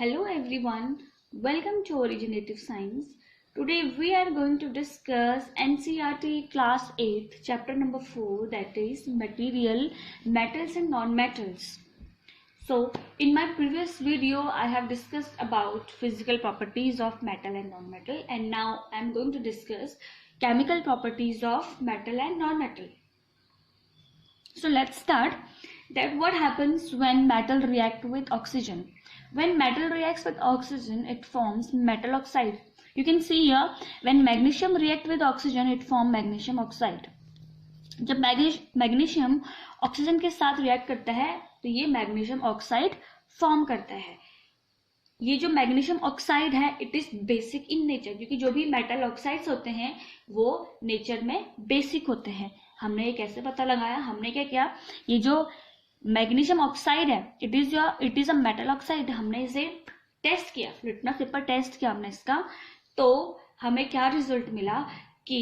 Hello everyone, welcome to Originative Science. Today we are going to discuss NCERT Class 8, Chapter number 4, that is Material, Metals and Non-Metals. So in my previous video I have discussed about physical properties of metal and non-metal, and now I am going to discuss chemical properties of metal and non-metal. So let's start that what happens when metal react with oxygen. When metal reacts with oxygen, it forms metal oxide. You can see here, when magnesium react with oxygen, it form magnesium oxide. जब magnesium oxygen के साथ react करता है तो ये magnesium oxide form करता है. ये जो मैग्नीशियम ऑक्साइड है it is basic in nature, क्योंकि जो भी मेटल ऑक्साइड्स होते हैं वो नेचर में बेसिक होते हैं. हमने ये कैसे पता लगाया? हमने क्या किया, ये जो मैग्नीशियम ऑक्साइड है it is a metal oxide. हमने इसे टेस्ट किया, लिटमस पेपर टेस्ट किया हमने इसका, तो हमें क्या रिजल्ट मिला कि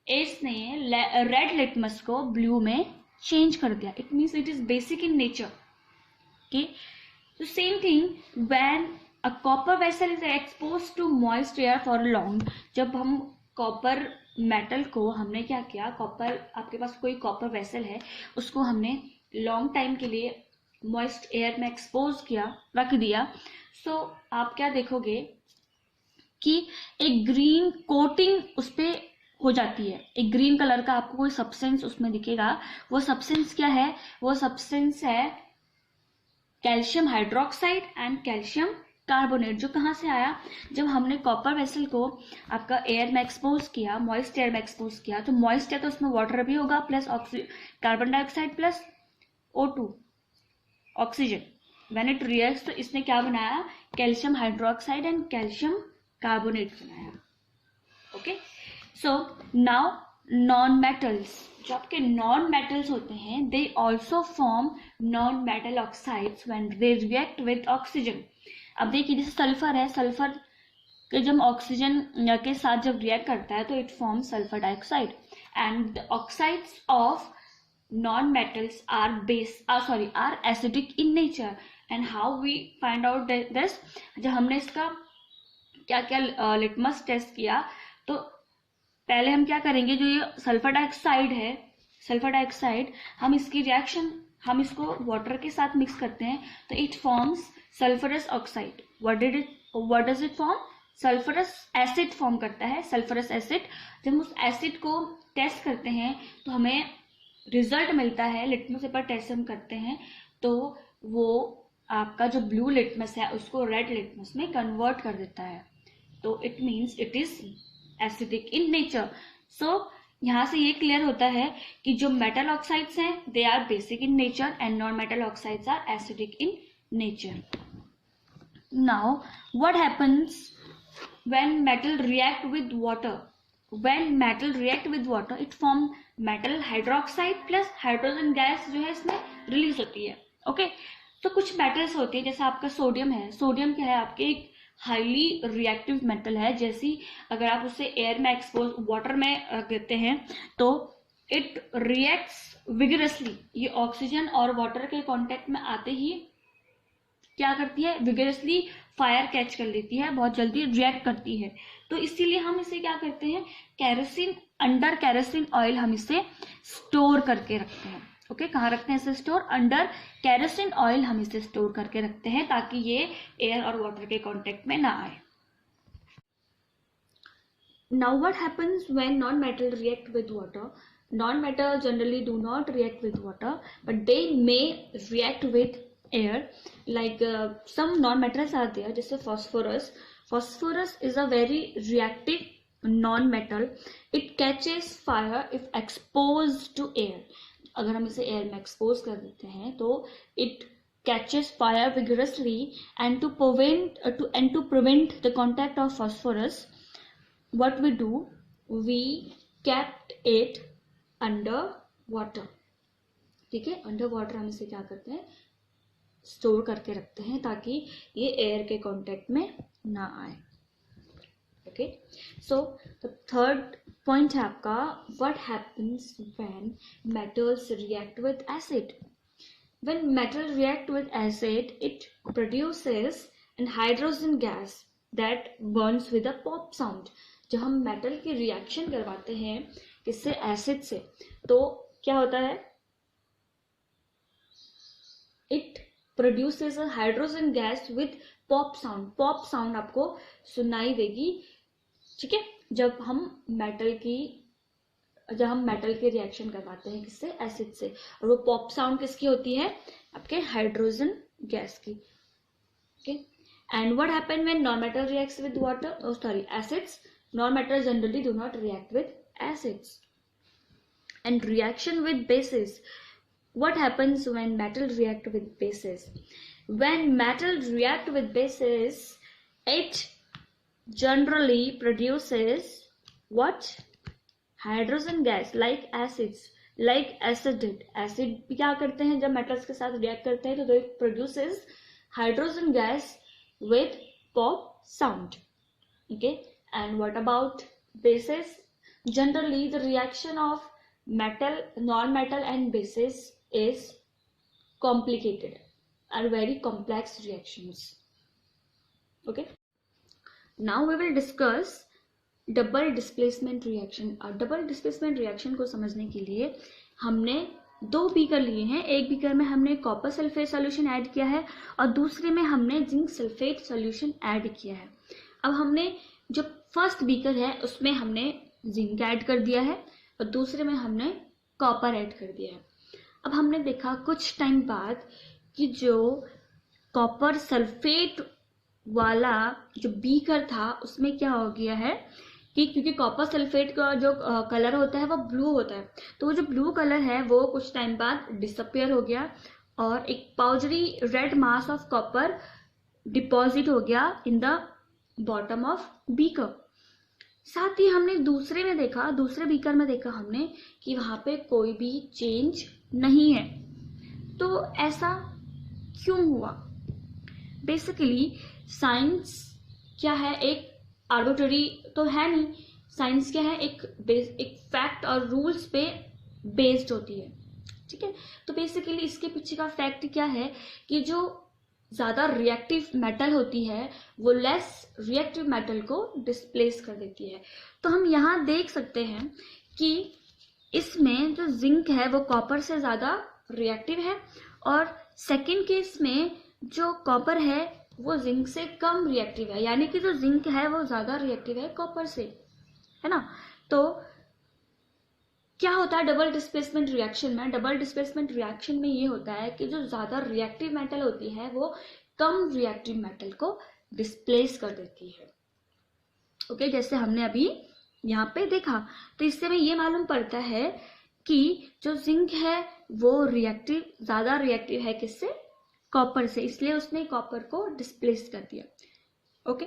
इसने रेड लिटमस को ब्लू में चेंज कर दिया. It means it is basic in nature. Okay, तो same thing when a copper vessel is expose to moist air for long. जब हम कॉपर मेटल को हमने क्या किया, कॉपर, आपके पास कोई कॉपर वेसल है उसको हमने लॉन्ग टाइम के लिए मॉइस्ट एयर में एक्सपोज किया, रख दिया. सो आप क्या देखोगे कि एक ग्रीन कोटिंग उस पर हो जाती है. एक ग्रीन कलर का आपको कोई सब्सटेंस उसमें दिखेगा. वो सब्सटेंस क्या है? वो सब्सटेंस है calcium hydroxide and calcium carbonate. जो कहाँ से आया? जब हमने कॉपर वेसल को आपका एयर में एक्सपोज किया, मॉइस्ट एयर में एक्सपोज किया, तो मॉइस्ट है तो उसमें वाटर भी होगा plus carbon dioxide plus O2 oxygen. When it reacts तो इसने क्या बनाया? Calcium hydroxide and calcium carbonate बनाया. Okay, so now non metals. जो आपके नॉन मेटल्स होते हैं they also form non metal oxides when they react with oxygen. अब देखिए जैसे सल्फर है, सल्फर के जब ऑक्सीजन के साथ जब रिएक्ट करता है तो it form sulphur dioxide. And the oxides of non-metals are acidic in nature. And how we find out this? जब हमने इसका क्या क्या लिटमस टेस्ट किया तो पहले हम क्या करेंगे, जो ये सल्फर डाइऑक्साइड है, सल्फर डाइऑक्साइड हम इसकी रिएक्शन हम इसको वाटर के साथ मिक्स करते हैं तो it forms sulphurous oxide. What does it form? Sulphurous acid form करता है, सल्फरस एसिड. जब हम उस एसिड को टेस्ट करते हैं तो हमें रिजल्ट मिलता है, लिटमस पेपर टेस्ट हम करते हैं तो वो आपका जो ब्लू लिटमस है उसको रेड लिटमस में कन्वर्ट कर देता है. तो it means it is acidic in nature. So यहाँ से ये क्लियर होता है कि जो मेटल ऑक्साइड्स हैं they are basic in nature and non metal oxides are acidic in nature. Now what happens when metal react with water? When metal react with water, it form metal hydroxide plus hydrogen gas जो है इसमें release होती है. Okay, तो कुछ metals होती है, जैसे आपका सोडियम है. सोडियम क्या है? आपके एक हाईली रिएक्टिव मेटल है. जैसी अगर आप उसे एयर में एक्सपोज वाटर में रख देते हैं तो इट रिएक्ट्स विगरसली. ये ऑक्सीजन और वाटर के कॉन्टेक्ट में आते ही क्या करती है? विगरसली फायर कैच कर लेती है, बहुत जल्दी रिएक्ट करती है. तो इसीलिए हम इसे क्या करते हैं, कैरोसिन, अंडर कैरोसिन ऑयल हम इसे स्टोर करके रखते हैं. ओके, कहाँ रखते हैं इसे स्टोर? अंडर कैरोसिन ऑयल हम इसे स्टोर करके रखते हैं ताकि ये एयर और वाटर के कांटेक्ट में ना आए. Now what happens when non metal react with water? Non-metal generally do not react with water, but they may react with air. Like some non-metals are there, जैसे phosphorus. Phosphorus is a very reactive non-metal. It catches fire if exposed to air. अगर हम इसे air में expose कर देते हैं तो it catches fire vigorously. And to prevent the contact of phosphorus, what we do, we kept it under water. ठीक है, अंडर वाटर हम इसे क्या करते हैं, स्टोर करके रखते हैं ताकि ये एयर के कांटेक्ट में ना आए. Okay, so the third point है आपका, what happens when metals react with acid? When metal react with acid it produces and hydrogen gas that Burns with a pop sound. जब हम मेटल की reaction करवाते हैं किससे, एसिड से, तो क्या होता है, it produces a hydrogen gas with pop sound. Pop sound आपको सुनाई देगी, ठीक है, जब हम मेटल की रिएक्शन करवाते हैं किससे, एसिड से। और वो पॉप साउंड किसकी होती है, आपके हाइड्रोजन गैस की। Okay, and what happen when non metal reacts with water, acids, non metal generally do not react with acids. And reaction with basis, what happens when metal react with bases? When metal react with bases, it generally produces what, hydrogen gas, like acids, like acid भी क्या करते हैं, जब metals के साथ react करते हैं तो it produces hydrogen gas with pop sound. Okay, and what about bases? Generally the reaction of metal, non-metal and bases is complicated, are very complex reactions. Okay, now we will discuss double displacement reaction. और double displacement reaction को समझने के लिए हमने दो beaker लिए हैं। एक बीकर में हमने कॉपर सल्फेट सॉल्यूशन ऐड किया है और दूसरे में हमने जिंक सल्फेट सॉल्यूशन ऐड किया है। अब हमने जो फर्स्ट बीकर है उसमें हमने जिंक ऐड कर दिया है और दूसरे में हमने कॉपर ऐड कर दिया है। अब हमने देखा कुछ टाइम बाद कि जो कॉपर सल्फेट वाला जो बीकर था उसमें क्या हो गया है कि क्योंकि कॉपर सल्फेट का जो कलर होता है वो ब्लू होता है, तो वो जो ब्लू कलर है वो कुछ टाइम बाद डिसअपियर हो गया और एक powdery red mass of copper deposit हो गया in the bottom of beaker. साथ ही हमने दूसरे बीकर में देखा हमने कि वहां पे कोई भी चेंज नहीं है। तो ऐसा क्यों हुआ? बेसिकली साइंस क्या है, एक आर्बिट्ररी तो है नहीं। साइंस क्या है, एक फैक्ट और रूल्स पे बेस्ड होती है, ठीक है। तो बेसिकली इसके पीछे का फैक्ट क्या है कि जो ज्यादा रिएक्टिव मेटल होती है वो लेस रिएक्टिव मेटल को डिस्प्लेस कर देती है। तो हम यहाँ देख सकते हैं कि इसमें जो जिंक है वो कॉपर से ज्यादा रिएक्टिव है और सेकेंड केस में जो कॉपर है वो जिंक से कम रिएक्टिव है, यानी कि जो जिंक है वो ज्यादा रिएक्टिव है कॉपर से, है ना। तो क्या होता है डबल डिस्प्लेसमेंट रिएक्शन में? डबल डिस्प्लेसमेंट रिएक्शन में ये होता है कि जो ज्यादा रिएक्टिव मेटल होती है वो कम रिएक्टिव मेटल को डिस्प्लेस कर देती है। ओके, जैसे हमने अभी यहाँ पे देखा। तो इससे हमें ये मालूम पड़ता है कि जो जिंक है वो ज्यादा रिएक्टिव है किससे? कॉपर से, इसलिए उसने कॉपर को डिस्प्लेस कर दिया। Okay,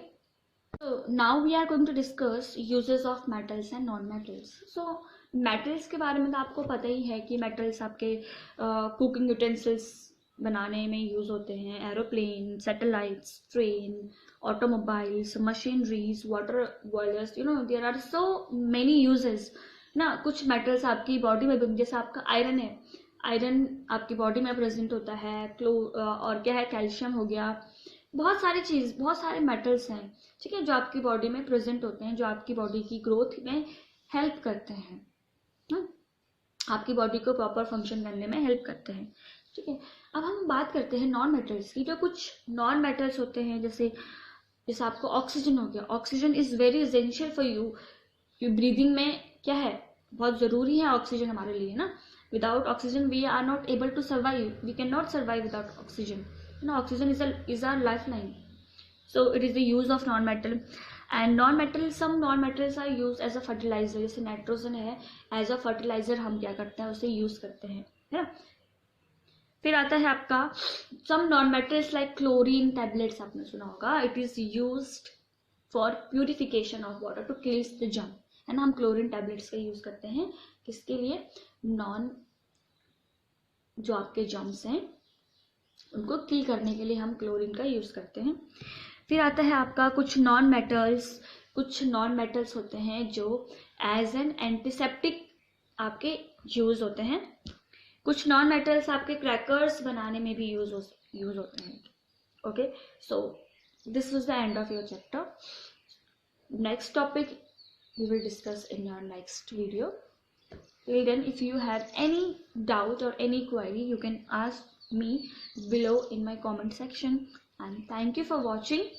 so now we are going to discuss uses of metals and non-metals. So metals के बारे में तो आपको पता ही है कि metals आपके कुकिंग यूटेंसिल्स बनाने में यूज होते हैं, aeroplane, satellites, train, automobiles, machineries, water boilers, there are so many uses ना। कुछ मेटल्स आपकी बॉडी में, जैसे आपका आयरन है, आयरन आपकी बॉडी में प्रेजेंट होता है, और क्या है, कैल्शियम हो गया, बहुत सारे मेटल्स हैं, ठीक है, जो आपकी बॉडी में प्रेजेंट होते हैं, जो आपकी बॉडी की ग्रोथ में हेल्प करते हैं, आपकी बॉडी को प्रॉपर फंक्शन करने में हेल्प करते हैं, ठीक है। अब हम बात करते हैं नॉन मेटल्स की। जो कुछ नॉन मेटल्स होते हैं, जैसे आपको ऑक्सीजन हो गया। Oxygen is very essential for you. Breathing में क्या है, बहुत जरूरी है ऑक्सीजन हमारे लिए ना। Without oxygen we are not able to survive, we can not survive without oxygen. Oxygen is our lifeline. So it is the use of non-metal. And some non-metals are used as a fertilizer. जैसे nitrogen है, as a fertilizer हम क्या करते हैं, उसे use करते हैं, है ना। फिर आता है आपका some non-metals like chlorine tablets, आपने सुना होगा। It is used for purification of water to cleanse the germ, है ना। हम क्लोरीन टैबलेट्स का यूज करते हैं किसके लिए? जो आपके जर्म्स हैं उनको किल करने के लिए हम क्लोरीन का यूज करते हैं। फिर आता है आपका कुछ नॉन मेटल्स होते हैं जो एज एन एंटीसेप्टिक आपके यूज होते हैं। कुछ नॉन मेटल्स आपके क्रैकर्स बनाने में भी यूज होते हैं। Okay, so This was the end of your chapter. Next topic we will discuss in our next video. Till then, if you have any doubt or any query, you can ask me below in my comment section. And thank you for watching.